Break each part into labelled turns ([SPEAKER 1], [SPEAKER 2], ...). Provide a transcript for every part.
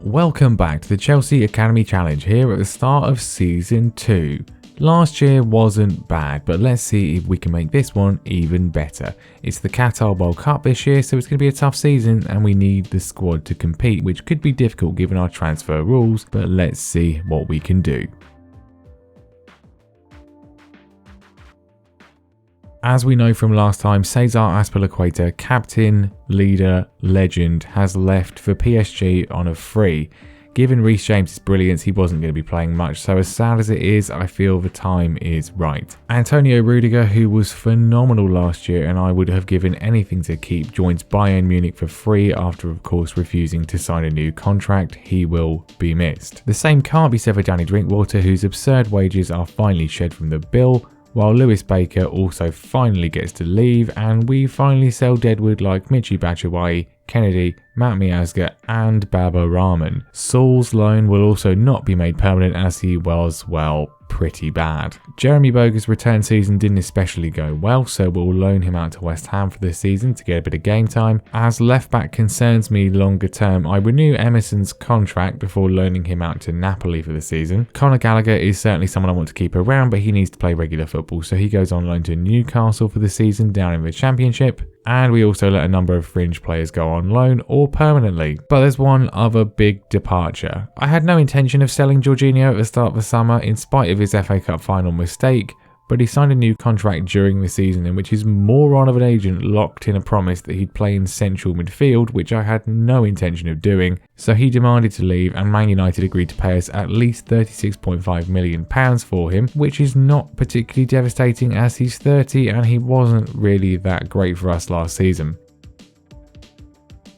[SPEAKER 1] Welcome back to the Chelsea Academy Challenge here at the start of Season 2. Last year wasn't bad, but let's see if we can make this one even better. It's the Qatar World Cup this year, so it's going to be a tough season and we need the squad to compete, which could be difficult given our transfer rules, but let's see what we can do. As we know from last time, Cesar Azpilicueta, captain, leader, legend, has left for PSG on a free. Given Reece James' brilliance, he wasn't going to be playing much, so as sad as it is, I feel the time is right. Antonio Rudiger, who was phenomenal last year and I would have given anything to keep, joins Bayern Munich for free after of course refusing to sign a new contract. He will be missed. The same can't be said for Danny Drinkwater, whose absurd wages are finally shed from the bill, while Lewis Baker also finally gets to leave, and we finally sell deadwood like Michy Batshuayi, Kennedy, Matt Miazga and Baba Rahman. Saul's loan will also not be made permanent as he was, well, pretty bad. Jeremy Boga's return season didn't especially go well, so we'll loan him out to West Ham for this season to get a bit of game time. As left back concerns me longer term, I renew Emerson's contract before loaning him out to Napoli for the season. Conor Gallagher is certainly someone I want to keep around, but he needs to play regular football, so he goes on loan to Newcastle for the season down in the Championship. And we also let a number of fringe players go on loan or permanently. But there's one other big departure. I had no intention of selling Jorginho at the start of the summer in spite of his FA Cup final mistake, but he signed a new contract during the season in which his moron of an agent locked in a promise that he'd play in central midfield, which I had no intention of doing, so he demanded to leave and Man United agreed to pay us at least £36.5 million for him, which is not particularly devastating as he's 30 and he wasn't really that great for us last season.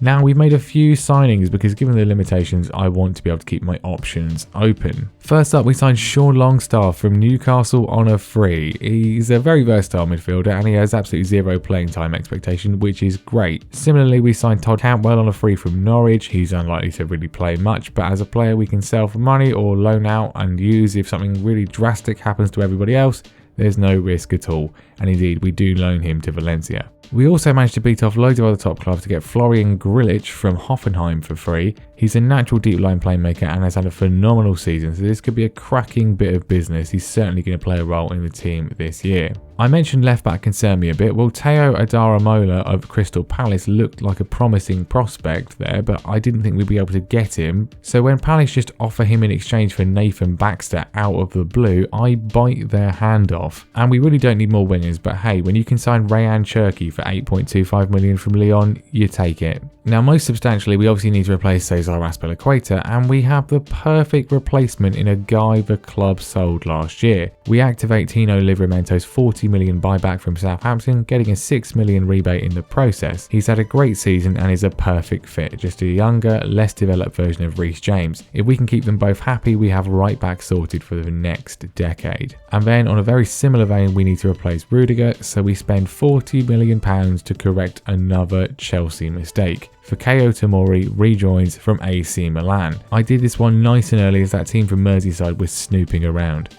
[SPEAKER 1] Now, we've made a few signings because given the limitations, I want to be able to keep my options open. First up, we signed Sean Longstaff from Newcastle on a free. He's a very versatile midfielder and he has absolutely zero playing time expectation, which is great. Similarly, we signed Todd Cantwell on a free from Norwich. He's unlikely to really play much, but as a player we can sell for money or loan out and use if something really drastic happens to everybody else. There's no risk at all, and indeed we do loan him to Valencia. We also managed to beat off loads of other top clubs to get Florian Grillitsch from Hoffenheim for free. He's a natural deep line playmaker and has had a phenomenal season, so this could be a cracking bit of business. He's certainly going to play a role in the team this year. I mentioned left back concern me a bit. Well, Teo Adaramola of Crystal Palace looked like a promising prospect there, but I didn't think we'd be able to get him. So when Palace just offer him in exchange for Nathan Baxter out of the blue, I bite their hand off. And we really don't need more wingers, but hey, when you can sign Rayan Cherki for $8.25 million from Lyon, you take it. Now, most substantially, we obviously need to replace Cesar Azpilicueta, and we have the perfect replacement in a guy the club sold last year. We activate Tino Livramento's $40 million buyback from Southampton, getting a $6 million rebate in the process. He's had a great season and is a perfect fit, just a younger, less developed version of Reece James. If we can keep them both happy, we have right back sorted for the next decade. And then, on a very similar vein, we need to replace Rudiger, so we spend £40 million to correct another Chelsea mistake. Fikayo Tomori rejoins from AC Milan. I did this one nice and early as that team from Merseyside was snooping around.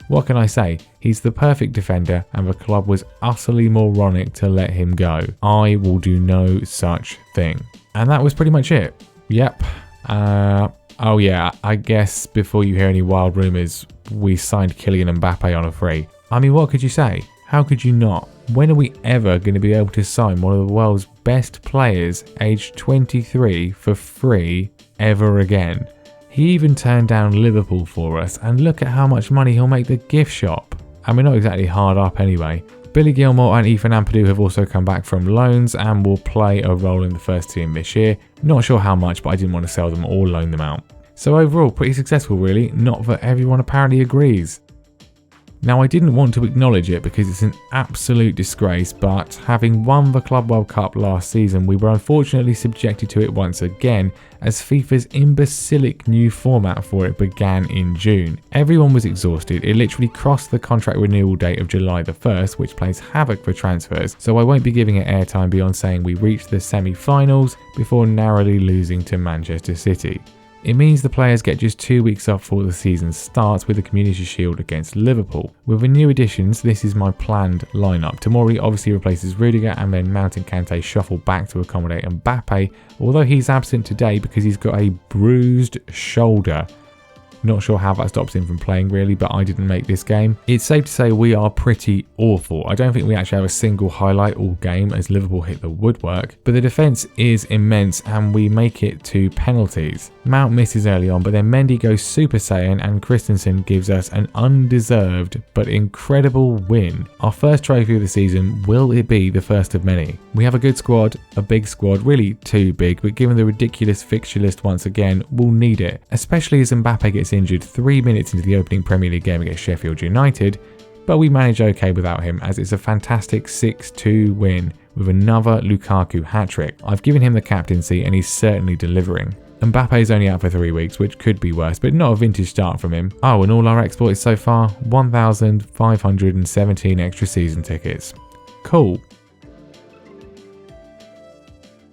[SPEAKER 1] What can I say? He's the perfect defender and the club was utterly moronic to let him go. I will do no such thing. And that was pretty much it. Yep. Oh yeah, I guess before you hear any wild rumours, we signed Kylian Mbappe on a free. I mean, what could you say? How could you not? When are we ever going to be able to sign one of the world's best players, aged 23, for free ever again? He even turned down Liverpool for us, and look at how much money he'll make the gift shop. And we're not exactly hard up anyway. Billy Gilmore and Ethan Ampadu have also come back from loans and will play a role in the first team this year. Not sure how much, but I didn't want to sell them or loan them out. So overall, pretty successful really, not that everyone apparently agrees. Now, I didn't want to acknowledge it because it's an absolute disgrace, but having won the Club World Cup last season, we were unfortunately subjected to it once again as FIFA's imbecilic new format for it began in June. Everyone was exhausted. It literally crossed the contract renewal date of July the 1st, which plays havoc for transfers, so I won't be giving it airtime beyond saying we reached the semi-finals before narrowly losing to Manchester City. It means the players get just 2 weeks off before the season starts with the Community Shield against Liverpool. With the new additions, this is my planned lineup. Tomori obviously replaces Rudiger, and then Mount and Kante shuffle back to accommodate Mbappe, although he's absent today because he's got a bruised shoulder. Not sure how that stops him from playing really, but I didn't make this game. It's safe to say we are pretty awful. I don't think we actually have a single highlight all game as Liverpool hit the woodwork, but the defence is immense and we make it to penalties. Mount misses early on, but then Mendy goes Super Saiyan and Christensen gives us an undeserved but incredible win. Our first trophy of the season, will it be the first of many? We have a good squad, a big squad, really too big, but given the ridiculous fixture list once again, we'll need it, especially as Mbappe gets injured 3 minutes into the opening Premier League game against Sheffield United, but we manage okay without him as it's a fantastic 6-2 win with another Lukaku hat-trick. I've given him the captaincy and he's certainly delivering. Mbappe is only out for 3 weeks, which could be worse, but not a vintage start from him. Oh, and all our exports so far, 1,517 extra season tickets. Cool.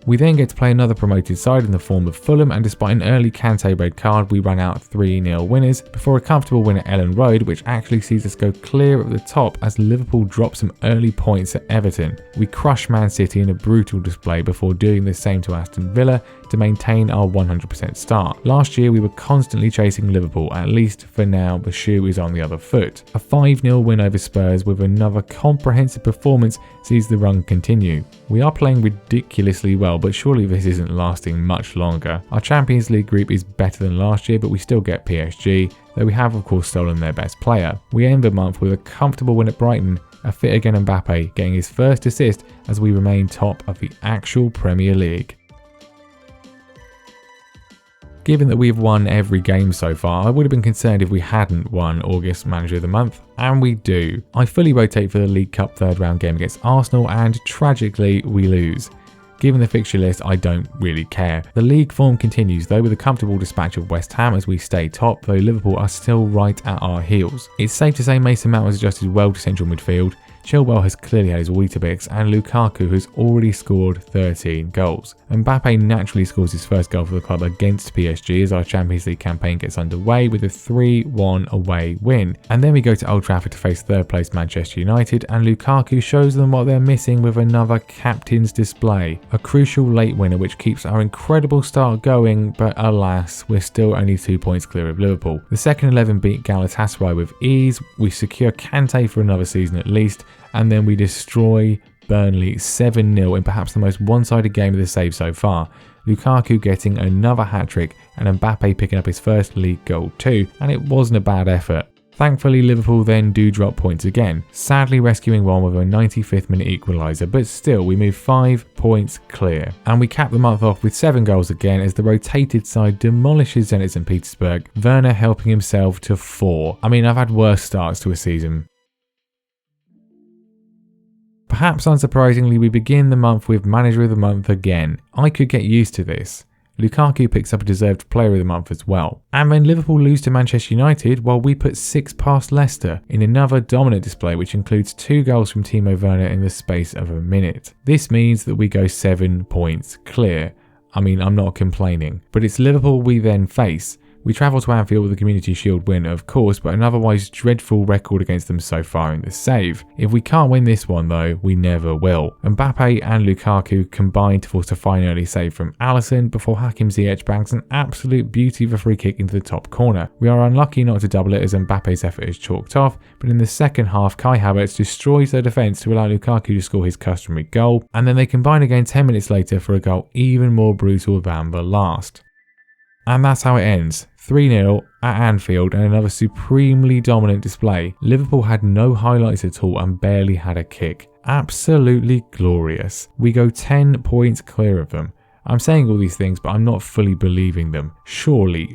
[SPEAKER 1] We then get to play another promoted side in the form of Fulham, and despite an early Kante red card, we ran out 3-0 winners before a comfortable win at Ellen Road, which actually sees us go clear at the top as Liverpool drop some early points at Everton. We crush Man City in a brutal display before doing the same to Aston Villa to maintain our 100% start. Last year we were constantly chasing Liverpool, at least for now the shoe is on the other foot. A 5-0 win over Spurs with another comprehensive performance sees the run continue. We are playing ridiculously well, but surely this isn't lasting much longer. Our Champions League group is better than last year, but we still get PSG, though we have of course stolen their best player. We end the month with a comfortable win at Brighton, a fit again Mbappe getting his first assist as we remain top of the actual Premier League. Given that we've won every game so far, I would have been concerned if we hadn't won August Manager of the Month, and we do. I fully rotate for the League Cup third round game against Arsenal, and tragically we lose. Given the fixture list, I don't really care. The league form continues though with a comfortable dispatch of West Ham as we stay top, though Liverpool are still right at our heels. It's safe to say Mason Mount has adjusted well to central midfield, Chilwell has clearly had his Weetabix, and Lukaku has already scored 13 goals. Mbappe naturally scores his first goal for the club against PSG as our Champions League campaign gets underway with a 3-1 away win. And then we go to Old Trafford to face third place Manchester United, and Lukaku shows them what they're missing with another captain's display. A crucial late winner which keeps our incredible start going, but alas, we're still only 2 points clear of Liverpool. The second 11 beat Galatasaray with ease, we secure Kante for another season at least, and then we destroy Burnley 7-0 in perhaps the most one-sided game of the save so far. Lukaku getting another hat-trick and Mbappe picking up his first league goal too, and it wasn't a bad effort. Thankfully Liverpool then do drop points again, sadly rescuing one with a 95th minute equaliser, but still we move 5 points clear. And we cap the month off with 7 goals again as the rotated side demolishes Zenit St Petersburg, Werner helping himself to 4. I mean, I've had worse starts to a season. Perhaps unsurprisingly, we begin the month with Manager of the Month again. I could get used to this. Lukaku picks up a deserved Player of the Month as well. And then Liverpool lose to Manchester United while we put 6 past Leicester in another dominant display which includes 2 goals from Timo Werner in the space of a minute. This means that we go 7 points clear. I mean, I'm not complaining. But it's Liverpool we then face. We travel to Anfield with a Community Shield win, of course, but an otherwise dreadful record against them so far in the save. If we can't win this one though, we never will. Mbappe and Lukaku combine to force a fine early save from Alisson before Hakim Ziyech bangs an absolute beauty of a free kick into the top corner. We are unlucky not to double it as Mbappe's effort is chalked off, but in the second half Kai Havertz destroys their defence to allow Lukaku to score his customary goal, and then they combine again 10 minutes later for a goal even more brutal than the last. And that's how it ends. 3-0 at Anfield and another supremely dominant display. Liverpool had no highlights at all and barely had a kick. Absolutely glorious. We go 10 points clear of them. I'm saying all these things, but I'm not fully believing them. Surely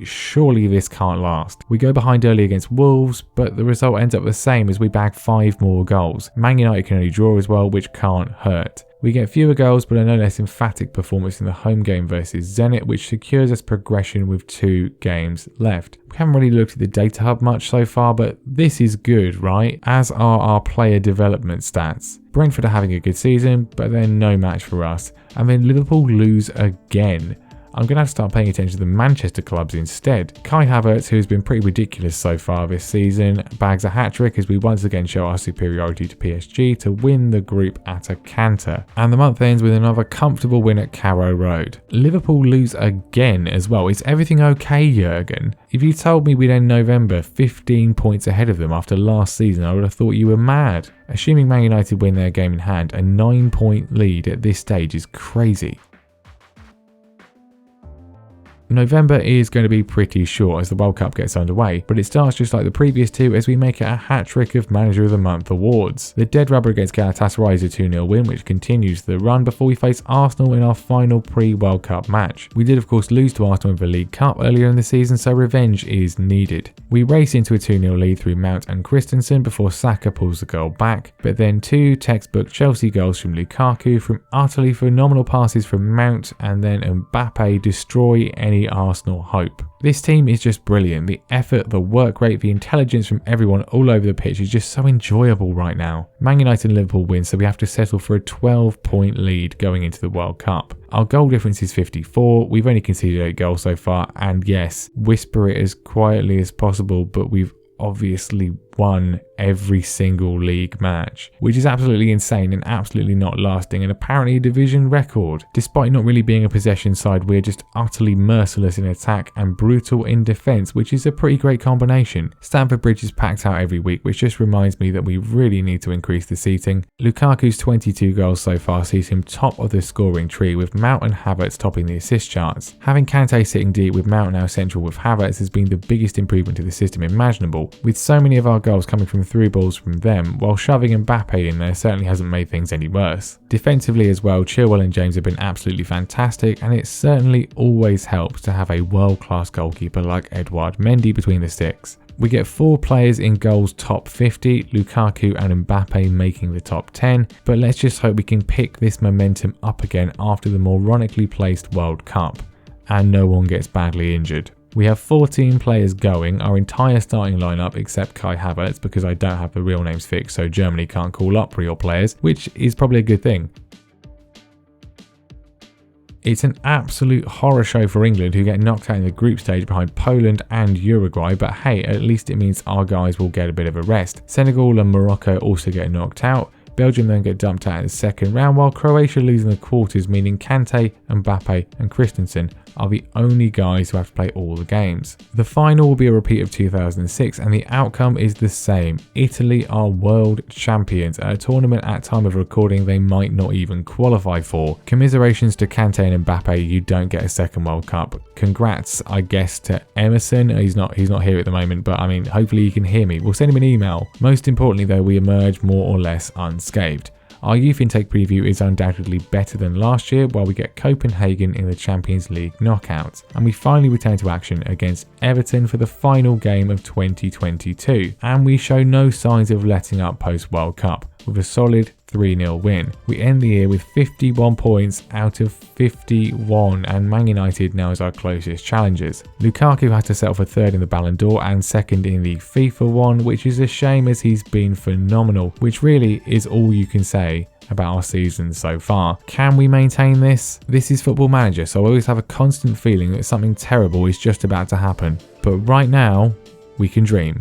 [SPEAKER 1] this can't last. We go behind early against Wolves, but the result ends up the same as we bag 5 more goals. Man United can only draw as well, which can't hurt. We get fewer goals but a no less emphatic performance in the home game versus Zenit, which secures us progression with 2 games left. We haven't really looked at the data hub much so far, but this is good, right? As are our player development stats. Brentford are having a good season, but they're no match for us. And then Liverpool lose again. I'm going to have to start paying attention to the Manchester clubs instead. Kai Havertz, who has been pretty ridiculous so far this season, bags a hat-trick as we once again show our superiority to PSG to win the group at a canter. And the month ends with another comfortable win at Carrow Road. Liverpool lose again as well. Is everything okay, Jurgen? If you told me we'd end November 15 points ahead of them after last season, I would have thought you were mad. Assuming Man United win their game in hand, a 9-point lead at this stage is crazy. November is going to be pretty short as the World Cup gets underway, but it starts just like the previous two as we make it a hat-trick of Manager of the Month awards. The dead rubber against Galatasaray is a 2-0 win, which continues the run before we face Arsenal in our final pre-World Cup match. We did of course lose to Arsenal in the League Cup earlier in the season, so revenge is needed. We race into a 2-0 lead through Mount and Christensen before Saka pulls the goal back, but then two textbook Chelsea goals from Lukaku from utterly phenomenal passes from Mount, and then Mbappe destroy any Arsenal hope. This team is just brilliant. The effort, the work rate, the intelligence from everyone all over the pitch is just so enjoyable right now. Man United and Liverpool win, so we have to settle for a 12-point lead going into the World Cup. Our goal difference is 54, we've only conceded 8 goals so far, and yes, whisper it as quietly as possible, but we've obviously won every single league match, which is absolutely insane and absolutely not lasting, and apparently a division record. Despite not really being a possession side, we're just utterly merciless in attack and brutal in defence, which is a pretty great combination. Stamford Bridge is packed out every week, which just reminds me that we really need to increase the seating. Lukaku's 22 goals so far sees him top of the scoring tree, with Mount and Havertz topping the assist charts. Having Kante sitting deep with Mount now central with Havertz has been the biggest improvement to the system imaginable, with so many of our goals coming from through balls from them, while shoving Mbappe in there certainly hasn't made things any worse. Defensively as well, Chilwell and James have been absolutely fantastic, and it certainly always helps to have a world-class goalkeeper like Edouard Mendy between the sticks. We get 4 players in goals top 50, Lukaku and Mbappe making the top 10, but let's just hope we can pick this momentum up again after the moronically placed World Cup, and no one gets badly injured. We have 14 players going, our entire starting lineup except Kai Havertz, because I don't have the real names fixed, so Germany can't call up real players, which is probably a good thing. It's an absolute horror show for England, who get knocked out in the group stage behind Poland and Uruguay, but hey, at least it means our guys will get a bit of a rest. Senegal and Morocco also get knocked out. Belgium then get dumped out in the second round, while Croatia lose in the quarters, meaning Kante, Mbappe and Christensen are the only guys who have to play all the games. The final will be a repeat of 2006, and the outcome is the same. Italy are world champions at a tournament at time of recording they might not even qualify for. Commiserations to Kante and Mbappe, you don't get a second World Cup. Congrats, I guess, to Emerson. He's not here at the moment, but I mean, hopefully he can hear me. We'll send him an email. Most importantly though, we emerge more or less unscathed. Our youth intake preview is undoubtedly better than last year, while we get Copenhagen in the Champions League knockouts, and we finally return to action against Everton for the final game of 2022, and we show no signs of letting up post World Cup, with a solid 3-0 win. We end the year with 51 points out of 51, and Man United now is our closest challengers. Lukaku has to settle for 3rd in the Ballon d'Or and 2nd in the FIFA one, which is a shame as he's been phenomenal, which really is all you can say about our season so far. Can we maintain this? This is Football Manager, so I always have a constant feeling that something terrible is just about to happen. But right now, we can dream.